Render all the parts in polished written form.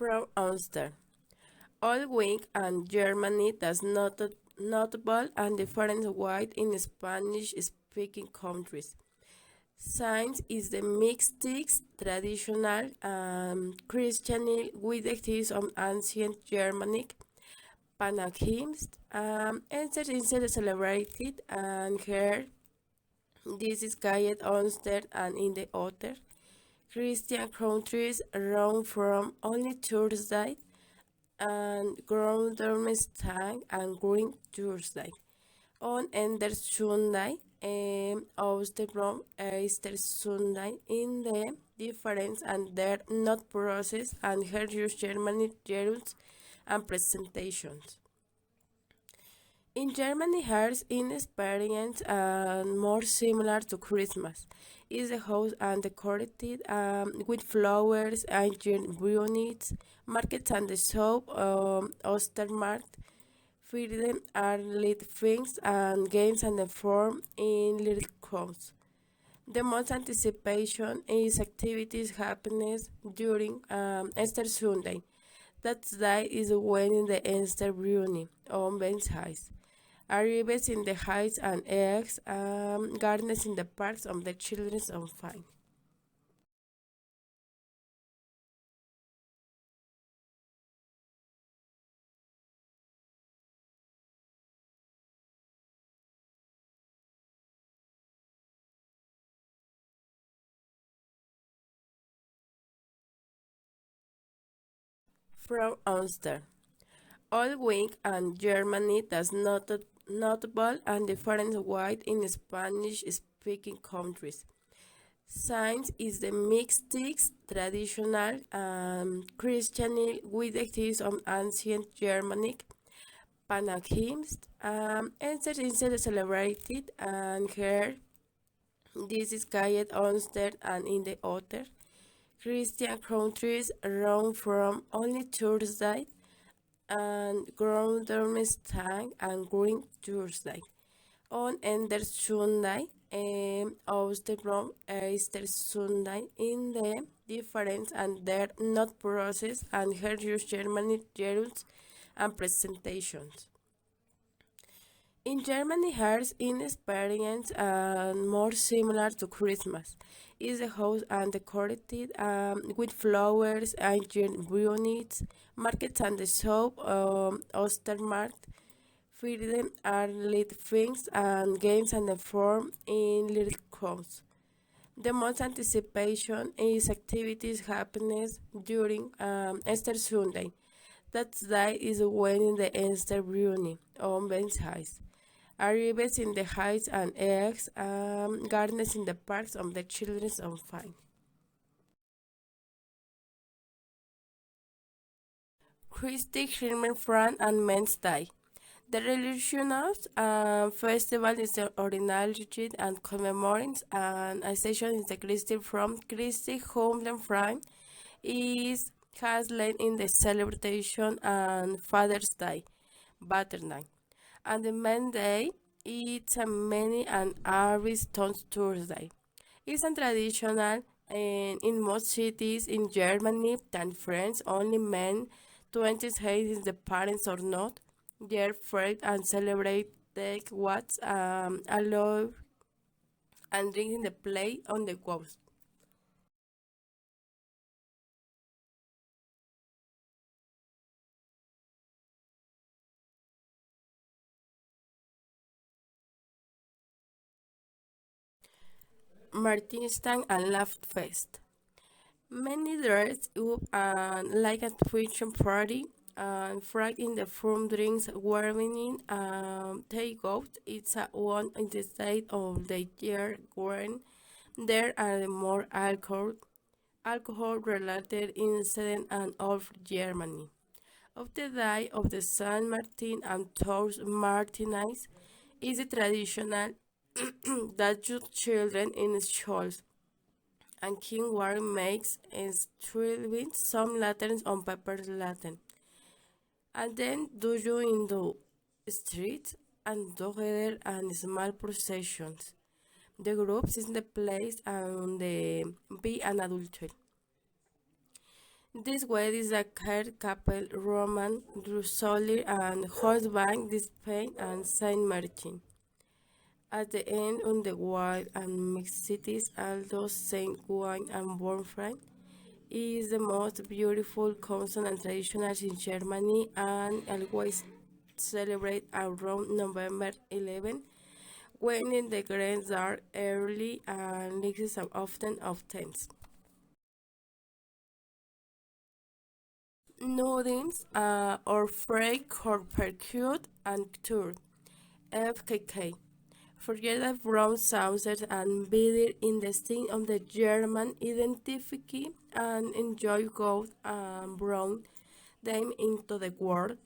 From Ulster. Old Wing and Germany does not notable and different wide in Spanish-speaking countries. Science is the mystic traditional Christianity with the themes of ancient Germanic Panagims instead celebrated and here this is guided Ulster and in the other Christian countries around from only Thursday and ground Donnerstag and Green Tuesday. On Ender Sunday, Osterbrom Easter Sunday in the difference and their not process and her Germany germs and presentations. In Germany, hers in experience and more similar to Christmas is the house and decorated with flowers and brunets, markets and the shop Ostermarkt. Feeding are lit things and games and the form in little crowds. The most anticipation is activities happiness during Easter Sunday. That day is when the Easter Bruni on Ben's Heights. Arrives in the heights and eggs, gardens in the parks of the children's on fine. From Ulster. Old Wing and Germany does not notable and different wide in Spanish-speaking countries. Science is the mystic traditional Christianity with the themes of ancient Germanic Panagims instead celebrated and here this is guided Ulster and in the other Christian countries around from only Thursday and ground Donnerstag and Green Tuesday. On Ender Sunday, Osterbrom Easter Sunday in the difference and their not process and her Germany germs and presentations. In Germany, hers in experience and more similar to Christmas is the house and decorated with flowers and brunets, markets and the shop Ostermarkt. Feeding are lit things and games and the form in little crowds. The most anticipation is activities happiness during Easter Sunday. That day is when the Easter Bruni on Ben's Heights. Arrives in the heights and eggs, gardens in the parks of the children's on fine. Christi Himmelfahrt and Men's Day. The religious festival is organized and commemorates a session in the Christi from Christi Himmelfahrt is has led in the celebration and Father's Day, Valentine, and the Men's Day. It's a many and Irish Stones Thursday. It's a traditional in most cities in Germany and France. Only men 28 is the parents or not. They're afraid and celebrate take what's allowed and drinking the play on the coast. Martinstein and Laugh Fest. Many dress up and like a Twitch party and fried in the firm drinks warming take out. It's a one in the state of the year when there are more alcohol related incident and of Germany. Of the day of the San Martin and Tours Martinez is a traditional that children in schools and King Warren makes inscribing some lanterns on paper Latin. And then do you in the streets and together and small processions. The groups in the place and the be an adultery. This wedding is a Catholic couple, Roman Soler and husband, Spain and Saint Martin. At the end of the wild and mixed cities, although Saint Juan and Bonfire is the most beautiful custom and traditions in Germany and always celebrate around November 11 when the grains are early and leaves are often of tents. Nuddings or Frey Percute and Tour FKK. Forget from sauces and bitter in the sting of the German identity and enjoy gold and brown them into the world.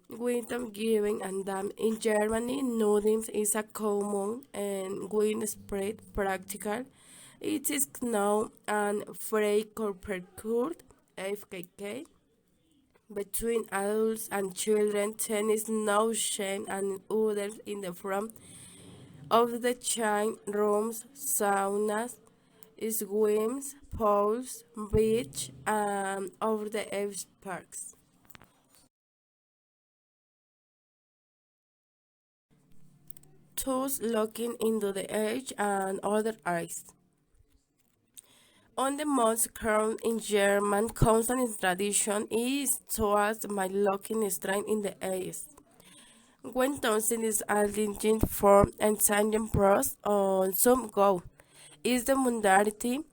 Winter giving and them in Germany, noodles is a common and widespread practical. It is known and free corporate FKK between adults and children. Tennis, no shame and others in the front of the chain rooms, saunas, swims, pools, beach, and over the edge parks. Thus looking into the edge and other eyes. On the most current in German constant tradition is towards my looking strength in the eyes. When Thompson is adding form and changing pros on some go, is the modality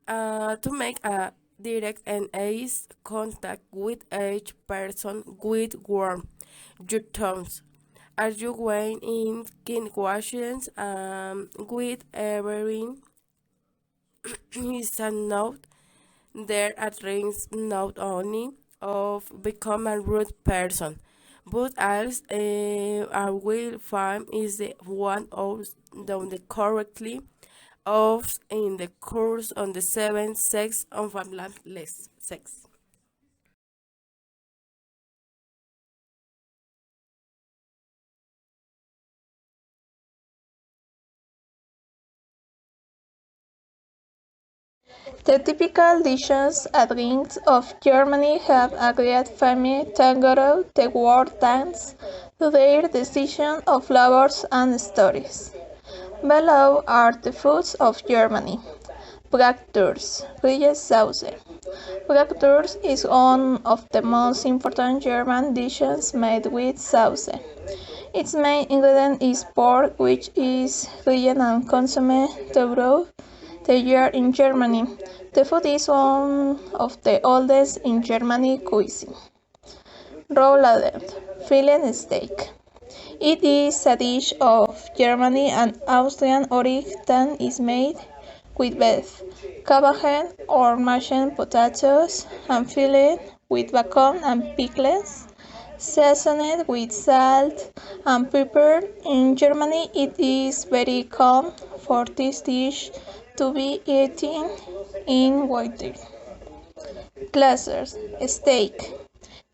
to make a direct and eyes contact with each person with warm your thumbs. Are you going in Washington with everything is a note there at rings not only of become a rude person, but as I will find is the one of done the correctly of in the course on the seven sex of less sex. The typical dishes and drinks of Germany have a great family tango, the world dance, to their decision of flowers and stories. Below are the foods of Germany. Bratwurst, Grilled Sauce. Bratwurst is one of the most important German dishes made with sauce. Its main ingredient is pork, which is grilled and consumed throughout the year in Germany. The food is one of the oldest in Germany cuisine. Rouladen, filet steak. It is a dish of Germany and Austrian origin that is made with beef, cabbage or mashed potatoes, and filled with bacon and pickles, seasoned with salt and pepper. In Germany, it is very common for this dish to be eaten in winter. Glassers, steak.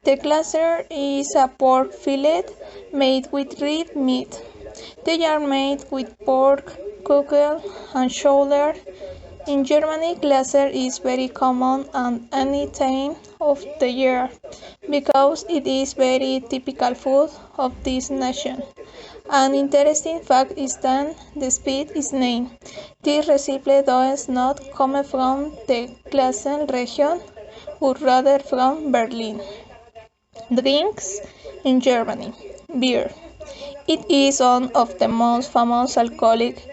The glaser is a pork fillet made with red meat. They are made with pork, kugel, and shoulder. In Germany, glaser is very common at any time of the year because it is very typical food of this nation. An interesting fact is that the speed is named. This recipe does not come from the Glasen region, but rather from Berlin. Drinks in Germany. Beer. It is one of the most famous alcoholic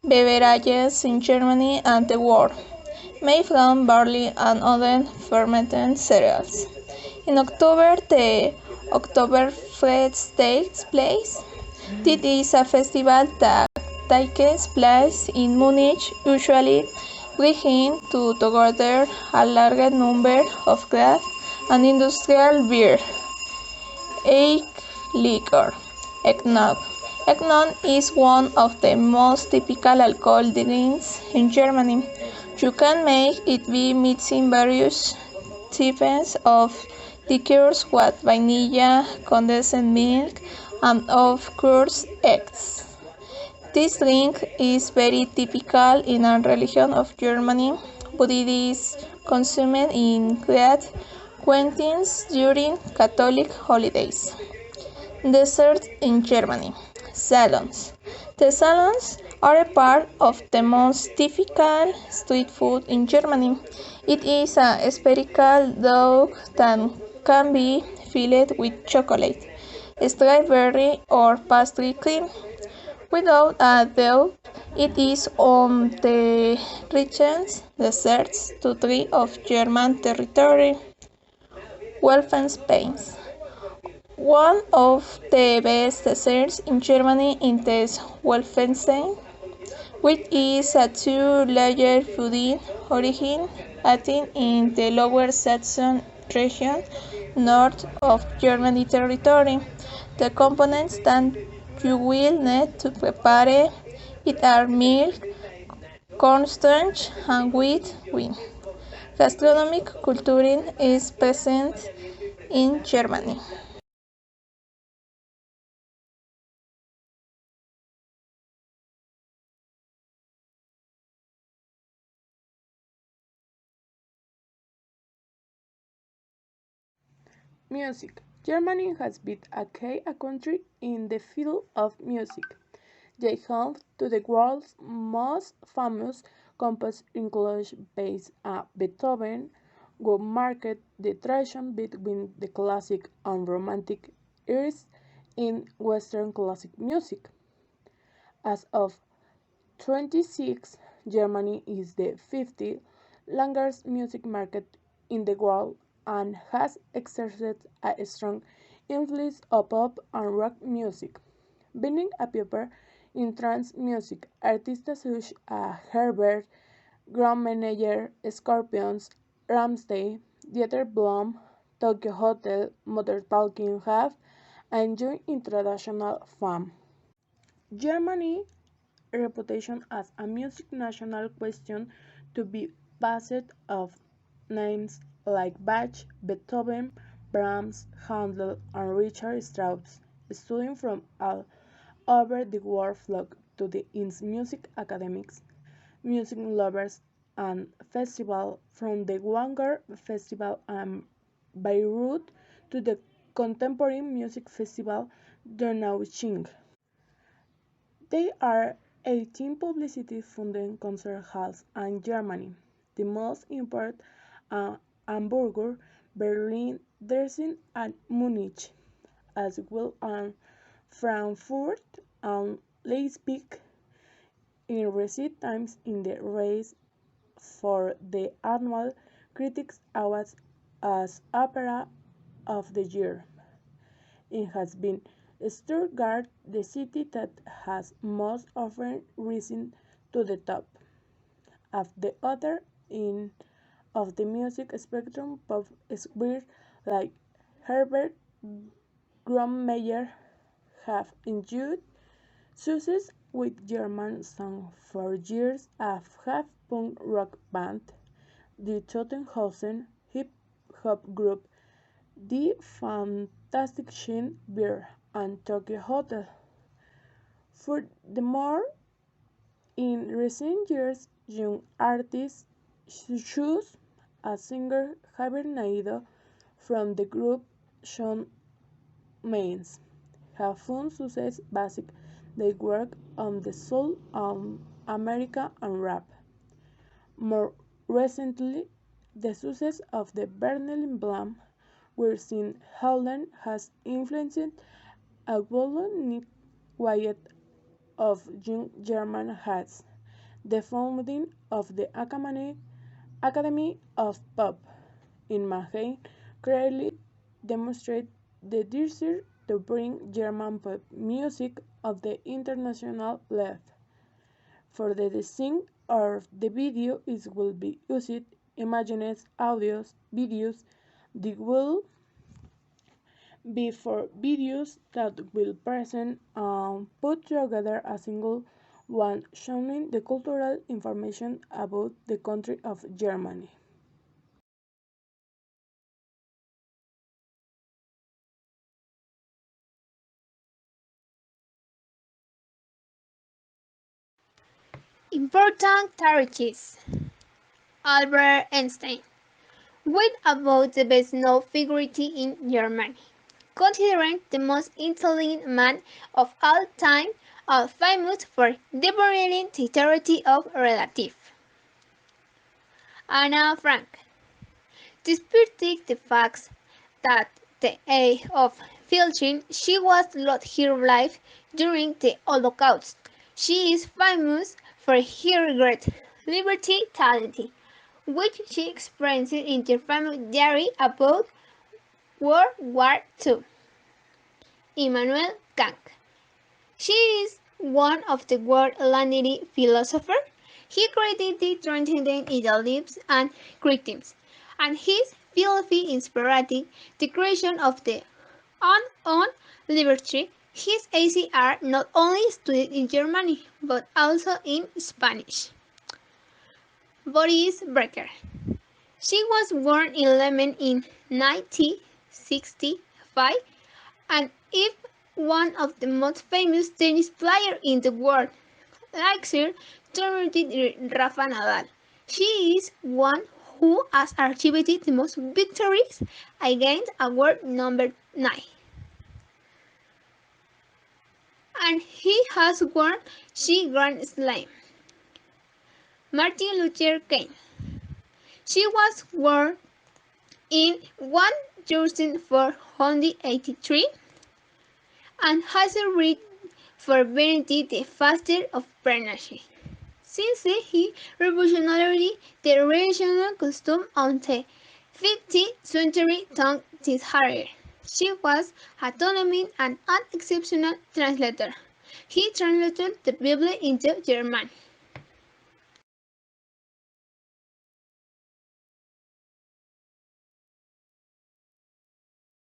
beverages in Germany and the world, made from barley and other fermented cereals. In October, the Oktoberfest takes place. This is a festival that takes place in Munich, usually bringing together a large number of craft and industrial beer. Egg liquor. Eggnog. Eggnog is one of the most typical alcohol drinks in Germany. You can make it by mixing various types of liqueurs with vanilla, condensed milk, and of course eggs. This drink is very typical in a region of Germany, but it is consumed in great quantities during Catholic holidays. Desserts in Germany. Salons. The salons are a part of the most typical street food in Germany. It is a spherical dough that can be filled with chocolate, strawberry, or pastry cream. Without a doubt, it is on the richest desserts to three of German territory, Wolfenstein. One of the best desserts in Germany is Wolfenstein, which is a two-layer pudding originating in the Lower Saxon region, north of Germany territory. The components that you will need to prepare it are milk, cornstarch, and wheat wine. Gastronomic culture is present in Germany. Music. Germany has been a country in the field of music. They home to the world's most famous composers including Beethoven, who marked the transition between the classic and romantic eras in Western classic music. As of 26, Germany is the 50th largest music market in the world and has exerted a strong influence on pop and rock music, being a pioneer in trance music. Artists such as Herbert, Grönemeyer, Scorpions, Rammstein, Dieter Blom, Tokyo Hotel, Modern Talking have enjoyed international fame. Germany reputation as a music national question to be based off names like Bach, Beethoven, Brahms, Handel, and Richard Strauss. Students from all over the world flock to the its music academics, music lovers, and festival from the Wanger Festival and Beirut to the Contemporary Music Festival Donaueschingen. There are 18 publicity-funded concert halls in Germany, the most important are Hamburg, Berlin, Dresden, and Munich, as well as Frankfurt and Leipzig. In recent times in the race for the annual Critics Awards as Opera of the Year. It has been Stuttgart, the city that has most often risen to the top of the other end of the music spectrum. Pop stars like Herbert Grönemeyer have enjoyed success with German song for years. A half-punk rock band, the Tottenhausen hip-hop group The Fantastic Shin Beer and Tokyo Hotel. Furthermore, in recent years, young artists such as singer Javier Naido from the group Shawn Mendes have found success based their work on the soul of America and rap. More recently, the success of the Berlin Blam, where Sin Howland has influenced a worldwide wide of young German heads. The founding of the Academy of Pop in Mannheim clearly demonstrates the desire to bring German pop music of the international level. For the design of the video it will be used images, audios, videos. They will be for videos that will present and put together a single one showing the cultural information about the country of Germany. Important charities. Albert Einstein. What about the best-known figure in Germany? Considered the most intelligent man of all time, and famous for devouring the theory of relativity. Anna Frank. Despite the fact that at the age of 15 she was lost her life during the Holocaust, she is famous for her great liberty talent, which she expressed in her famous diary about World War II. Immanuel Kant. She is one of the world's leading philosophers. He created the transcendent idealism and criticism, and his philosophy inspired the creation of the unknown literature. His essays are not only studied in Germany, but also in Spanish. Boris Becker. She was born in Lehmann in 1965 and is one of the most famous tennis players in the world, like Sir Rafa Nadal. She is one who has achieved the most victories against a world number 9. And he has won 6 Grand Slams. Martin Luther King. She was born in 1483 and has read for Benedict the Faster of pregnancy. Since he revolutionized the religious custom on the 15th century tongue this harder. She was a dynamic and an exceptional translator. He translated the Bible into German.